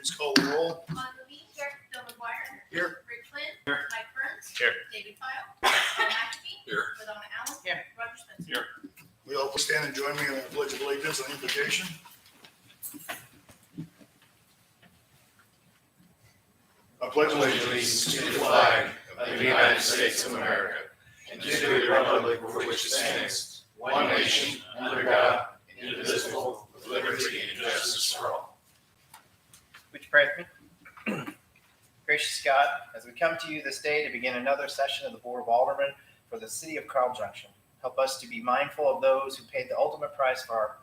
please call the roll. On the meeting, Bill McGuire. Here. Rick Flynn. Here. Mike Burns. Here. David Pyle. Paul McAfee. Here. Ladonna Allen. Here. Roger Spencer. Here. We all please stand and join me in the pledge of allegiance and invocation. I pledge allegiance to the flag of the United States of America and to the republic for which it stands, one nation, under God, indivisible, with liberty and justice for all. Would you pray with me? Gracious God, as we come to you this day to begin another session of the Board of Aldermen for the city of Carl Junction, help us to be mindful of those who paid the ultimate price for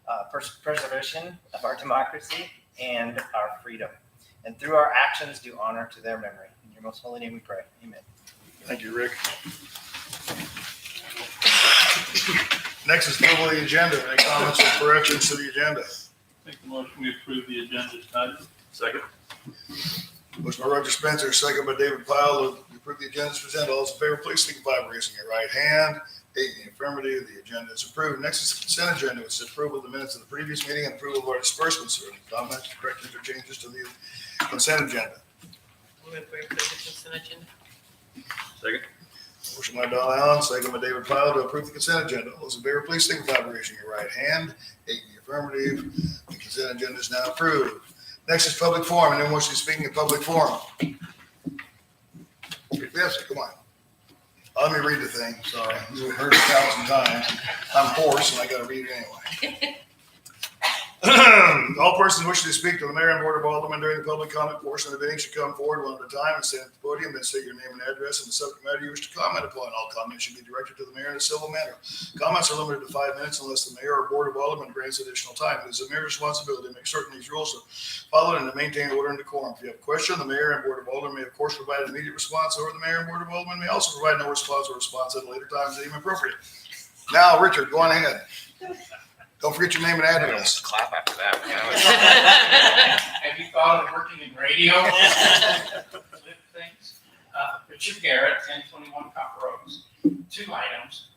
our preservation of our democracy and our freedom. And through our actions, do honor to their memory. In your most holy name we pray. Amen. Thank you, Rick. Next is approval of the agenda. Any comments or corrections to the agenda? Make a motion we approve the agenda tonight. Second. Motion by Roger Spencer, second by David Pyle, to approve the agenda as presented. All those in favor, please signify by raising your right hand. 8 in the affirmative, the agenda is approved. Next is the consent agenda, which is approval of the minutes of the previous meeting and approval of our disbursements. Are there any comments, corrections, or changes to the consent agenda? Move for approval of the consent agenda. Second. Motion by Don Allen, second by David Pyle, to approve the consent agenda. All those in favor, please signify by raising your right hand. 8 in the affirmative, the consent agenda is now approved. Next is public forum. Anyone wishing to speak in public forum? Yes, come on. Let me read the thing. Sorry, you've heard it 1,000 times. I'm hoarse and I got to read it anyway. All persons wishing to speak to the mayor and board of aldermen during the public comment portion of the meeting should come forward one at a time and stand at the podium, then state your name and address and the subject matter you wish to comment upon. All comments should be directed to the mayor in a civil manner. Comments are limited to 5 minutes unless the mayor or board of aldermen grants additional time. It is the mayor's responsibility to make certain these rules are followed and to maintain order and decorum. If you have a question, the mayor and board of aldermen may of course provide an immediate response, or the mayor and board of aldermen may also provide no response or response at a later time as deemed appropriate. Now, Richard, go on ahead. Don't forget your name and address. Clap after that. Have you thought of working in radio? Things. Richard Garrett, 1021 Copper Oaks. 2 items.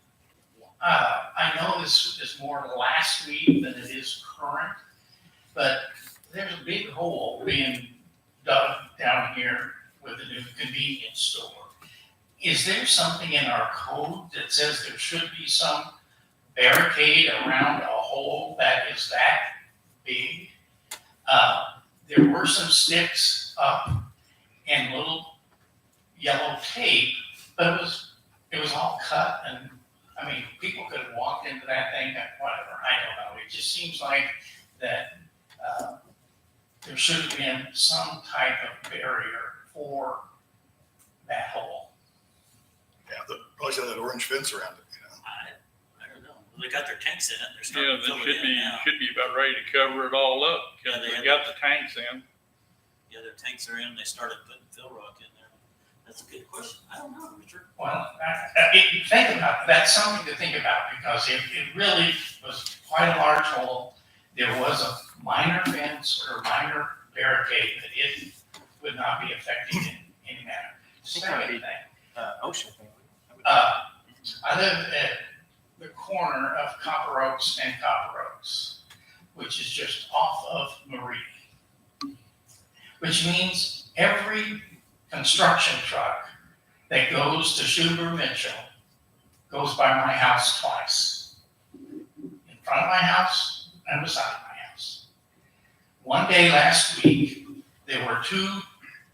I know this is more last week than it is current, but there's a big hole being dug down here with the new convenience store. Is there something in our code that says there should be some barricade around a hole that is that big? There were some sticks up and little yellow tape, but it was all cut, and I mean, people could have walked into that thing and whatever, I don't know. It just seems like that there should have been some type of barrier for that hole. Yeah, probably have that orange fence around it. I don't know. They got their tanks in it. They're Yeah, starting to fill they it in now. should be about ready to cover it all up because Yeah, they got the tanks in. Yeah, their tanks are in. They started putting fill rock in there. That's a good question. I don't know, Richard. Well, if you think about it, that's something to think about, because it really was quite a large hole. There was a minor fence or minor barricade that it would not be affecting in any manner. Second thing, Ocean. I live at the corner of Copper Oaks and Copper Oaks, which is just off of Marie, which means every construction truck that goes to Schuber Mitchell goes by my house twice. In front of my house and beside my house. One day last week, there were 2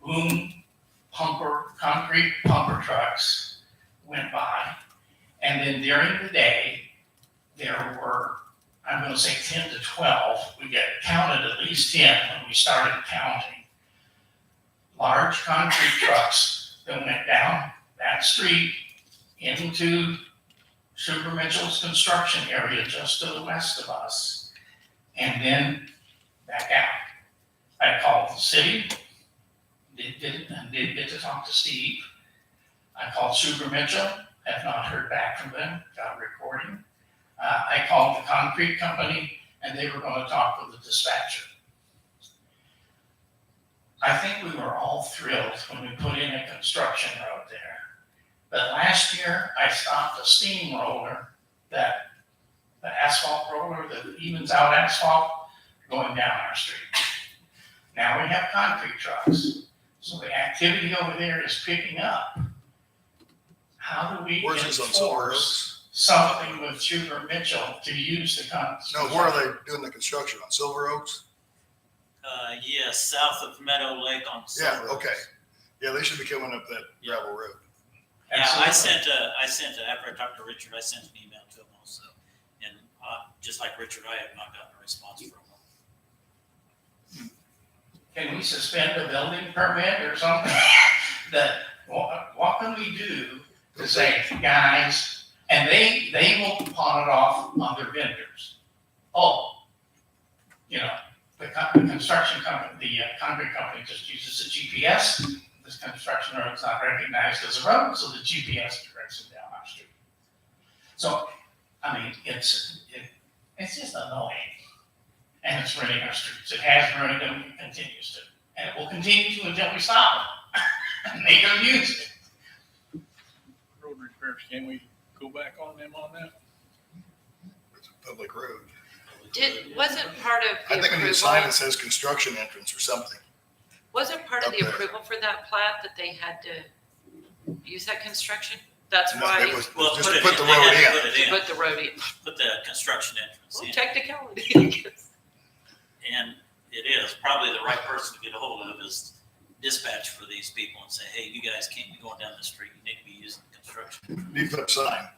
boom concrete pumper trucks went by. And then during the day, there were, I'm going to say 10 to 12. We counted at least 10 when we started counting. Large concrete trucks that went down that street into Schuber Mitchell's construction area just to the west of us, and then back out. I called the city, did get to talk to Steve. I called Schuber Mitchell, have not heard back from them, got a recording. I called the concrete company, and they were going to talk with the dispatcher. I think we were all thrilled when we put in a construction road there. But last year, I stopped a steamroller, the asphalt roller that evens out asphalt, going down our street. Now we have concrete trucks. So the activity over there is picking up. How do we Where's this on Silver enforce Oaks? something with Schuber Mitchell to use the No, where are they doing the construction? On Silver Oaks? Yes, south of Meadow Lake on Yeah, Silver. okay. Yeah, they should be coming up that gravel road. Yeah, I Absolutely. sent after I talked to Richard, I sent an email to him also. And, just like Richard, I have not gotten a response from him. Can we suspend a building permit or something? What can we do to say, guys, and they will pawn it off on their vendors. Oh, you know, the construction company, the concrete company just uses a GPS. This construction road is not recognized as a road, so the GPS directs it down our street. So, I mean, it's just annoying. And it's running our streets. It has run and it continues to. And it will continue to until we stop it. And they don't use it. Road repairs, can we go back on them on that? It's a public road. Wasn't part of I the think we need a sign that approval, says construction entrance or something. wasn't part of up the there. approval for that plat that they had to use that construction? That's No, why it was Well, just put to it put in, the they road had to in. put it in, put the road in. put the construction entrance Well, in. technicality, I guess. And it is, probably the right person to get a hold of is dispatch for these people and say, hey, you guys can't be going down the street, you need to be using construction. Need to put a sign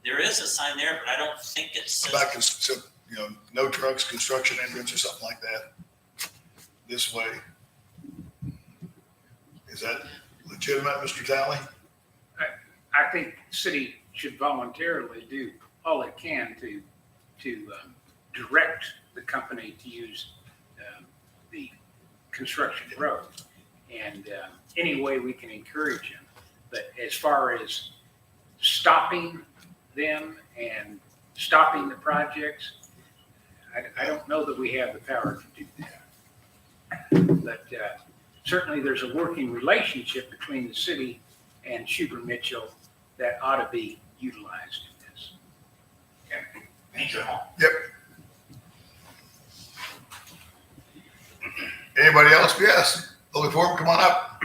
There is a sign there, but I don't think it says. back, so, you know, no trucks, construction entrance or something like that. This way. Is that legitimate, Mr. Talley? I think the city should voluntarily do all it can to direct the company to use the construction road. And any way we can encourage them. But as far as stopping them and stopping the projects, I don't know that we have the power to do that. But certainly there's a working relationship between the city and Schuber Mitchell that ought to be utilized in this. Thank you. Anybody else? Yes. Public forum, come on up.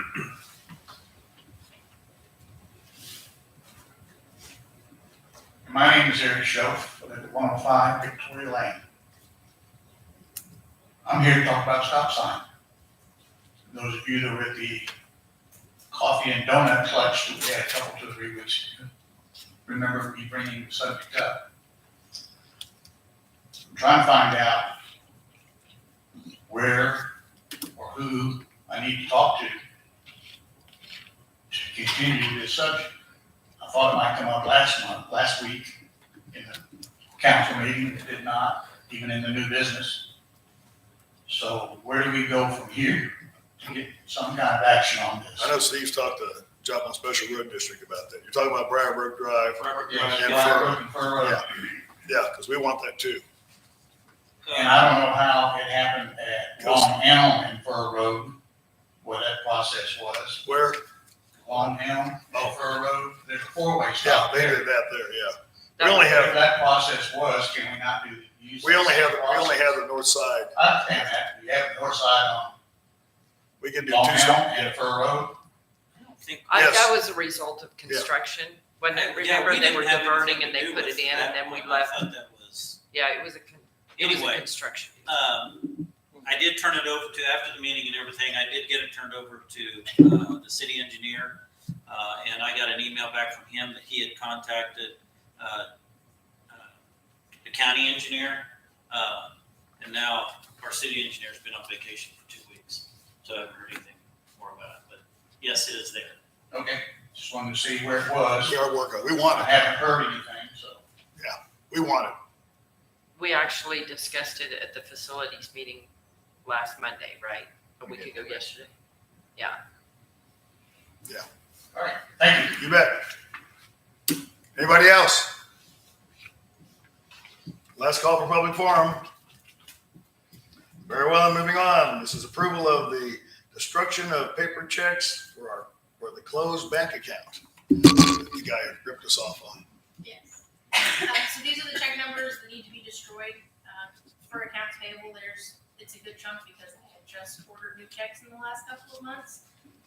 My name is Eric Schoaf, I live at 105 Victoria Lane. I'm here to talk about stop sign. Those of you that were at the coffee and donut clutch that we had a couple, 2 or 3 weeks ago, remember me bringing the subject up. I'm trying to find out where or who I need to talk to continue this subject. I thought it might come up last week in the council meeting. It did not, even in the new business. So where do we go from here to get some kind of action on this? I know Steve's talked to Joplin Special Road District about that. You're talking about Briar Brook Drive. Yeah, And Fire Fur- Road and Fur Road. Yeah, because we want that too. And I don't know how it happened at Long Elm and Fur Road, what that process was. Where? Long Elm and Fur Road, there's a 4-way Yeah, stop they there. did that there, yeah. We only Whatever have, that process was, can we not use? we only the have, same we only process? have the north side. I understand that, we have the north side We can on do Long two Elm sides. and Fur Road. I don't think. Yes. That was a result of construction. When Yeah, remember we they didn't were have diverting anything and to they do put with it in that and then we one. left. I thought that was, Yeah, it was a Anyway. construction. I did turn it over to, after the meeting and everything, I did get it turned over to the city engineer. And I got an email back from him that he had contacted the county engineer. And now our city engineer's been on vacation for 2 weeks, so I haven't heard anything more about it. But yes, it is there. Okay, just wanted to see where it was. We are working, we want I it, haven't heard anything, so. we want it. We actually discussed it at the facilities meeting last Monday, right? A week ago yesterday. Yeah. All right, thank you. You bet. Anybody else? Last call for public forum. Very well, moving on. This is approval of the destruction of paper checks for the closed bank account. The guy ripped us off on. Yes. So these are the check numbers that need to be destroyed. For accounts payable, it's a good chunk because they had just ordered new checks in the last couple of months.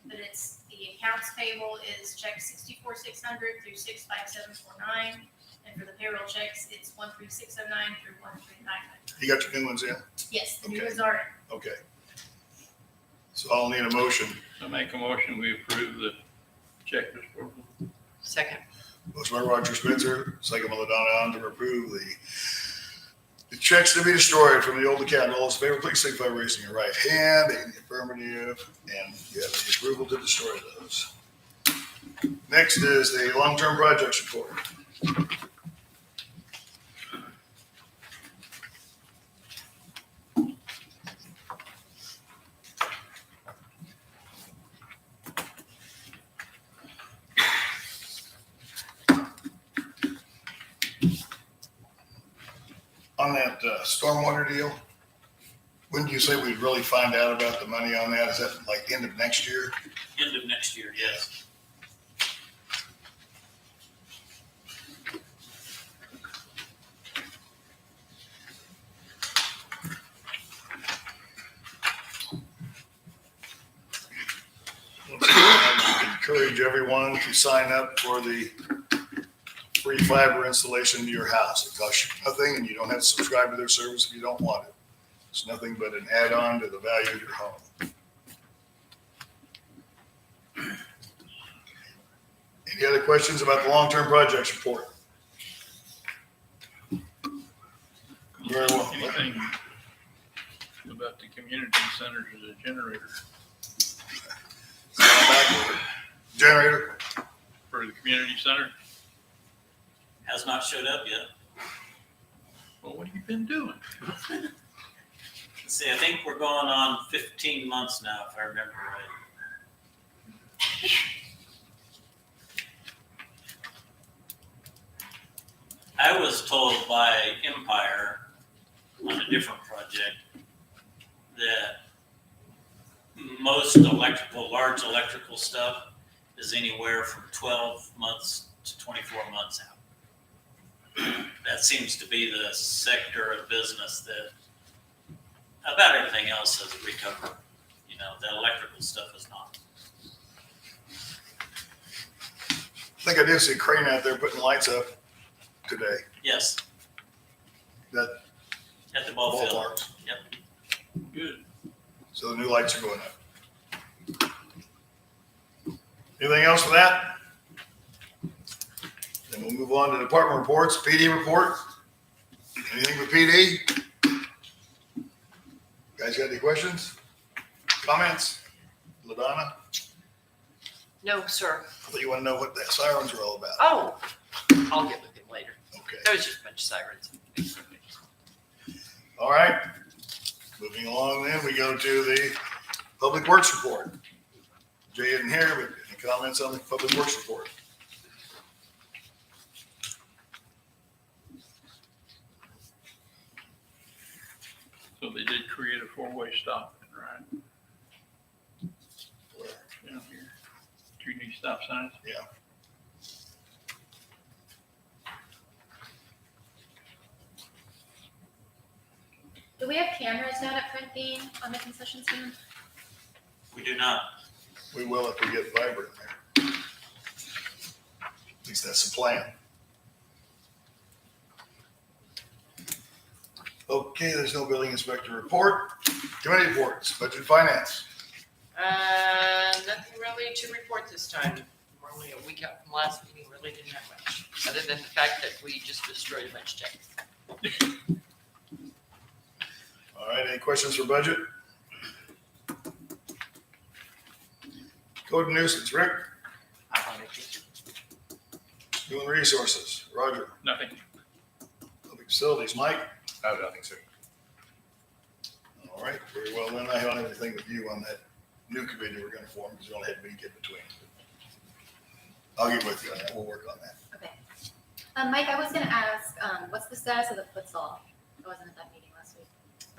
But it's, the accounts payable is check 64,600 through 65749. And for the payroll checks, it's 13609 through 13999. You got your new ones in? Yes, the new Okay. ones are in. Okay. So I'll need a motion. I make a motion, we approve the check disbursement. Second. Motion by Roger Spencer, second by Ladonna Allen to approve the checks to be destroyed from the old account. All those in favor, please signify by raising your right hand. In the affirmative, and you have the approval to destroy those. Next is the long-term projects report. On that stormwater deal, when do you say we'd really find out about the money on that? Is that like end of next year? End of next year, yes. I encourage everyone to sign up for the free fiber installation to your house. It costs you nothing, and you don't have to subscribe to their service if you don't want it. It's nothing but an add-on to the value of your home. Any other questions about the long-term projects report? Very well. Anything about the community centers as a generator Generator, for the community center? Has not showed up yet. Well, what have you been doing? Let's see, I think we're going on 15 months now, if I remember right. I was told by Empire on a different project that most large electrical stuff is anywhere from 12 months to 24 months out. That seems to be the sector of business that about everything else has recovered. You know, the electrical stuff is not. I think I did see a crane out there putting lights up today. Yes. That At the ball field. ballparks. Good. So the new lights are going up. Anything else for that? Then we'll move on to department reports, PD report. Anything with PD? Guys got any questions? Comments? LaDonna? No, sir. I thought you want to know what the sirens are all about. Oh, I'll get with him later. Okay. There was just a bunch of sirens. All right. Moving along then, we go to the public works report. Jay isn't here, but any comments on the public works report? So they did create a four-way stop, right? Down here. 2 new stop signs. Yeah. Do we have cameras down at Print Bean on the concession stand? We do not. We will if we get fiber in there. At least that's the plan. Okay, there's no building inspector report. Committee reports, budget and finance. Nothing really to report this time. We're only a week out from last meeting, really didn't have much, other than the fact that we just destroyed a bunch of checks. All right, any questions for budget? Code and nuisance, Rick. Human resources, Roger. Nothing. Public facilities, Mike. I have nothing, sir. All right, very well then. I don't have anything with you on that new committee we're gonna form because we only had a week in between. I'll get with you on that. We'll work on that. Okay. Mike, I was gonna ask, what's the status of the futsal? I wasn't at that meeting last week.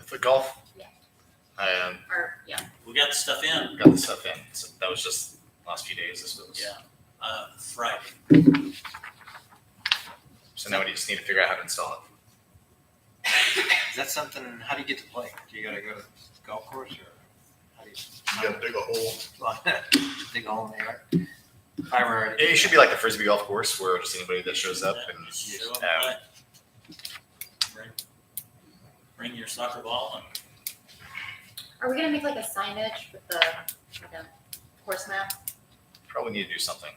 For golf? Yeah. I Or, yeah. We got the stuff in, got the stuff in. So that was just last few days. This was. Yeah. Friday. So now we just need to figure out how to install it. Is that something, how do you get to play? Do you gotta go to the golf course or? You gotta dig a hole. Dig a hole in the yard. If I were, It should be like the Frisbee golf course where just anybody that shows up and Show 'em what. Bring your soccer ball and Are we gonna make like a signage with the, like a course map? probably need to do something.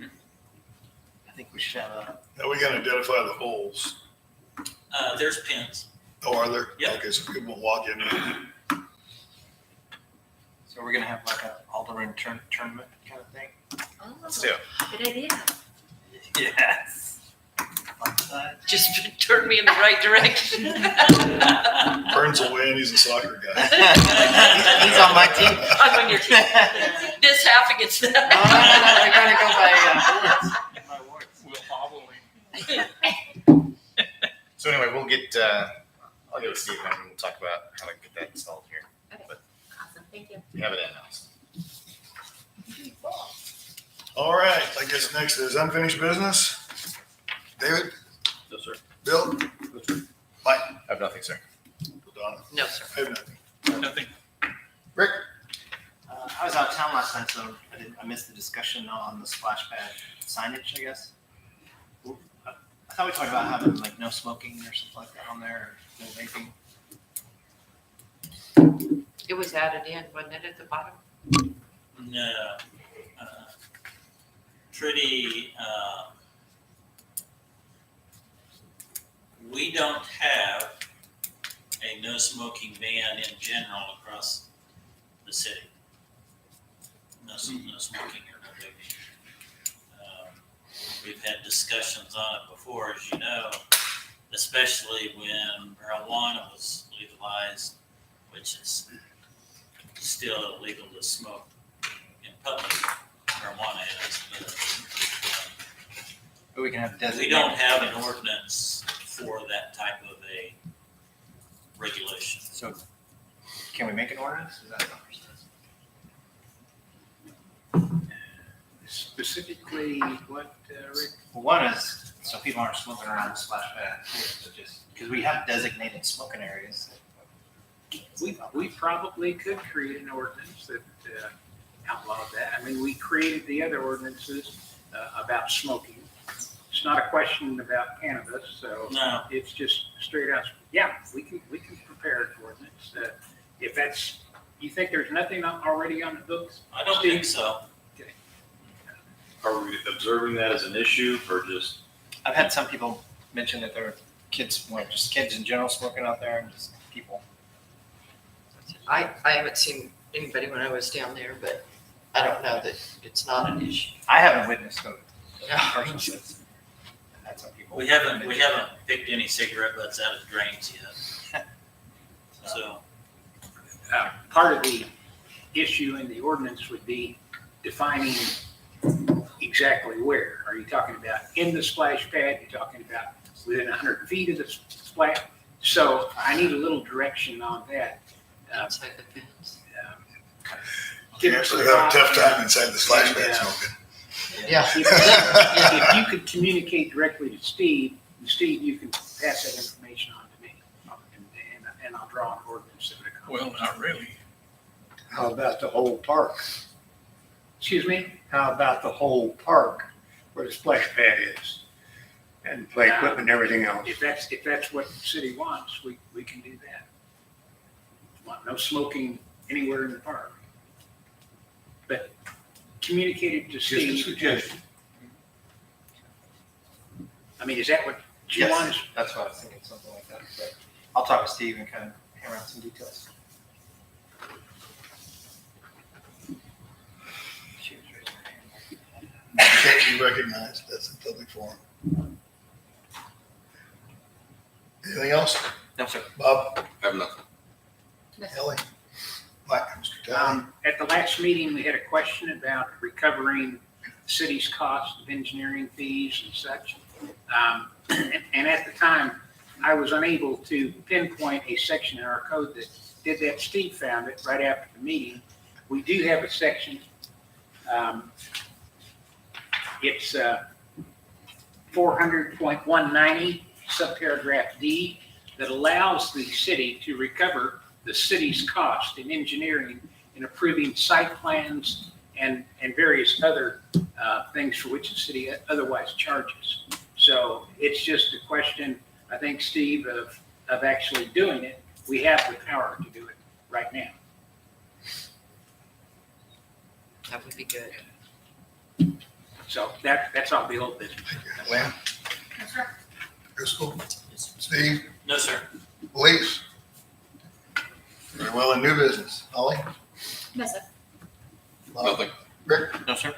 I think we should have a, Now we gotta identify the holes. there's pins. Oh, are there? Yeah. Okay, so people won't walk in. so we're gonna have like a Alderman tournament kind of thing. Oh, Let's do it. good idea. Yes. Just turn me in the right direction. Burns will win, he's a soccer guy. He's on my team. I'm on your team. This half against No, that. we're gonna go by wards. We'll hobble him. So anyway, we'll get, I'll get with Steve and we'll talk about how to get that installed here. Awesome, thank you. We have it in-house. All right, I guess next is unfinished business. David? No, sir. Bill? Mike? I have nothing, sir. Donna? No, sir. I have nothing. Nothing. Rick? I was out of town last night, so I missed the discussion on the splash pad signage, I guess. I thought we talked about having like no smoking or something like that on there, or no vaping. It was added in, wasn't it, at the bottom? No. Pretty, we don't have a no smoking ban in general across the city. No smoking or no vaping. We've had discussions on it before, as you know, especially when marijuana was legalized, which is still illegal to smoke in public. Marijuana is, But we can have but designated. we don't have an ordinance for that type of a regulation. So can we make an ordinance? Is that what we're saying? Specifically, what, Rick? Well, one is so people aren't smoking around the splash pad, so just because we have designated smoking areas. We probably could create an ordinance that outlawed that. I mean, we created the other ordinances about smoking. It's not a question about cannabis, so No, it's just straight out, yeah, we can prepare an ordinance. If that's, you think there's nothing already on the books? I don't think so. Are we observing that as an issue or just? I've had some people mention that there are kids, well, just kids in general smoking out there and just people. I haven't seen anybody when I was down there, but I don't know that it's not an issue. I haven't witnessed them Yeah. personally. I've had some people. We haven't picked any cigarette butts out of the drains yet. So, Part of the issue in the ordinance would be defining exactly where. Are you talking about in the splash pad? You're talking about within 100 feet of the splash? So I need a little direction on that. Outside the fence. Kids have a tough time inside the splash pad smoking. Yeah. If you could communicate directly to Steve, you can pass that information on to me. And I'll draw an ordinance that would Well, accomplish. not really. How about the whole park? Excuse me? How about the whole park where the splash pad is? And play equipment and everything else? If that's what the city wants, we can do that. Want no smoking anywhere in the park. But communicate it to Just a Steve. suggestion. I mean, is that what you Yes, want? that's what I was thinking, something like that. But I'll talk with Steve and kind of hammer out some details. She was raising her hand. Can't be recognized, that's a public forum. Anything else? No, sir. Bob? I have nothing. Ellie? Mike? Mr. Talley? At the last meeting, we had a question about recovering the city's cost of engineering fees and such. And at the time, I was unable to pinpoint a section in our code that did that. Steve found it right after the meeting. We do have a section. It's 400.190, subparagraph D, that allows the city to recover the city's cost in engineering in approving site plans and various other things for which the city otherwise charges. So it's just a question, I think, Steve, of actually doing it. We have the power to do it right now. That would be good. So that's all the old business. Lynn, Yes, sir. Driscoll, Steve, No, sir. Elise. Very well, in new business. Holly? No, sir. Bob? Nothing. Rick? No, sir.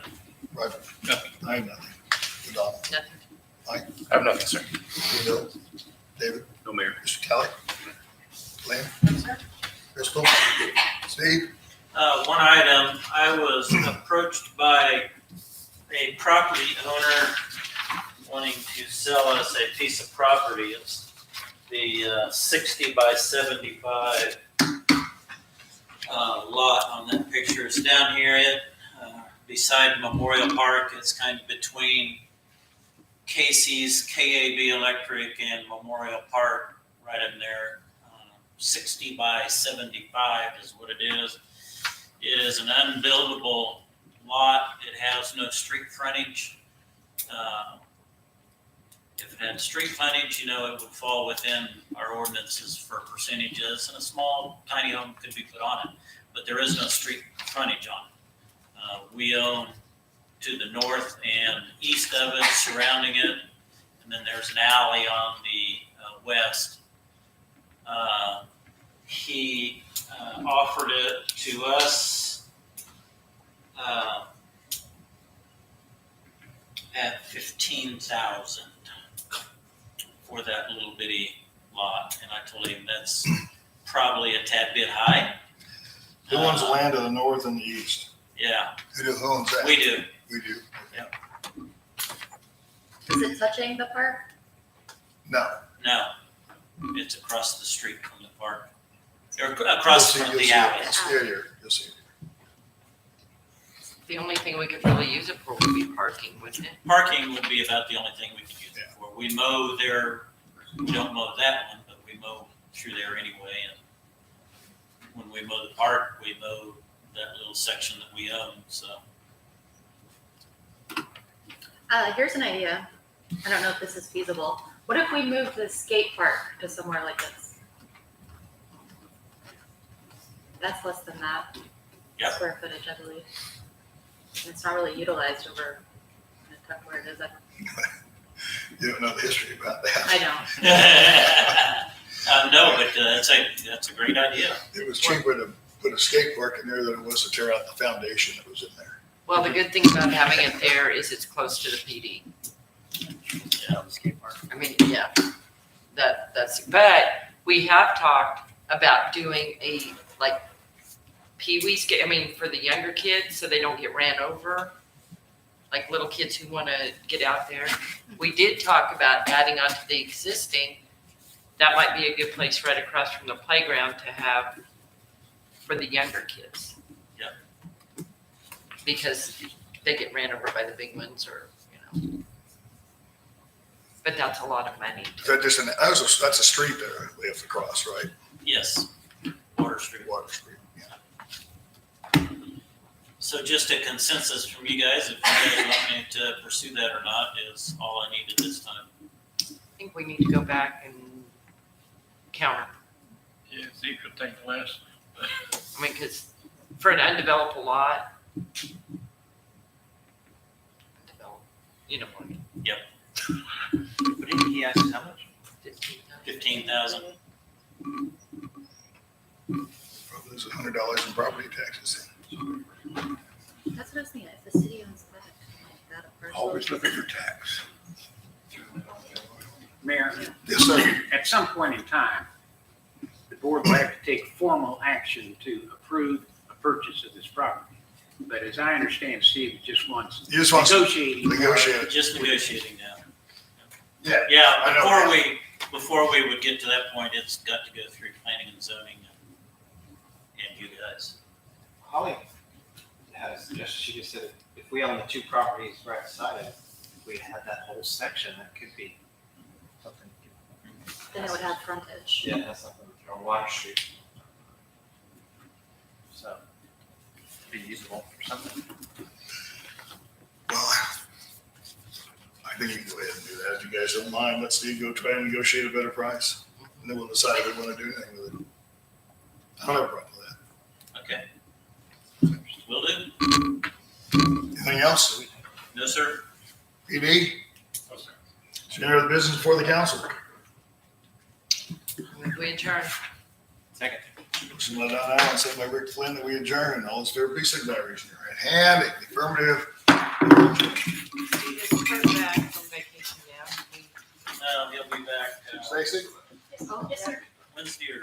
Roger? Nothing. I have nothing. Donald? Nothing. I have nothing, sir. Bill? David? No, Mayor. Mr. Kelly? Lynn? Yes, sir. Driscoll? Steve? One item, I was approached by a property owner wanting to sell us a piece of property. It's the 60 by 75 lot on that picture. It's down here beside Memorial Park. It's kind of between Casey's, KAB Electric, and Memorial Park, right in there. 60 by 75 is what it is. It is an unbuildable lot. It has no street frontage. If it had street frontage, it would fall within our ordinances for percentages, and a small, tiny home could be put on it. But there is no street frontage on it. We own to the north and east of it, surrounding it, and then there's an alley on the west. He offered it to us at $15,000 for that little bitty lot, and I told him that's probably a tad bit high. Who owns the land to the north and the east? Yeah, Who owns that? we do. We do. Is it touching the park? No. No, it's across the street from the park. Or across from the alley. You'll see. The only thing we could really use it for would be parking, wouldn't it? Parking would be about the only thing we could use it for. We mow there, we don't mow that one, but we mow through there anyway. And when we mow the park, we mow that little section that we own, so. Here's an idea. I don't know if this is feasible. What if we move the skate park to somewhere like this? That's less than that. Yeah. Square footage, I believe. And it's not really utilized over in a tough where it is. You don't know the history about that. I don't. No, but that's a great idea. It was cheaper to put a skate park in there than it was to tear out the foundation that was in there. Well, the good thing about having it there is it's close to the PD. Yeah, the skate park. I mean, yeah, but we have talked about doing a, like, pee-wee skate, for the younger kids, so they don't get ran over, like little kids who want to get out there. We did talk about adding onto the existing, that might be a good place right across from the playground to have for the younger kids. Yep. Because they get ran over by the big ones or, But that's a lot of money. Is that just that's a street there we have to cross, right? Yes, Water Street. Water Street. So just a consensus from you guys, if you guys want me to pursue that or not, is all I need at this time. I think we need to go back and counter. Yeah, see if you'll take less. Because for an undeveloped lot, you know what? What did he ask, how much? 15,000. Probably lose $100 in property taxes. That's what I was thinking. If the city owns that, like that a parcel. Always looking for tax. Mayor, Yes, sir. at some point in time, the board will have to take formal action to approve a purchase of this property. But as I understand, Steve just wants You just want to negotiating. negotiate. Just negotiating now. Yeah. Yeah, I know. before we would get to that point, it's got to go through planning and zoning and you guys. Holly had a suggestion. She just said if we own the two properties right beside it, if we had that whole section, that could be something. Then it would have frontage. Yeah, that's something on Water Street. So, feasible for something. Well, I think you can go ahead and do that. If you guys don't mind, let's see, go try and negotiate a better price. And then we'll decide if we want to do anything with it. I don't have a problem with Okay. Will do. that. Anything else? No, sir. PD? Is there any other business before the council? We adjourn. Second. Motion by Don Allen, second by Rick Flynn, that we adjourn. All those in favor, please signify by raising your right hand. Affirmative. We just heard back from vacation now. He'll be back Stacy? Yes, sir. Wednesday or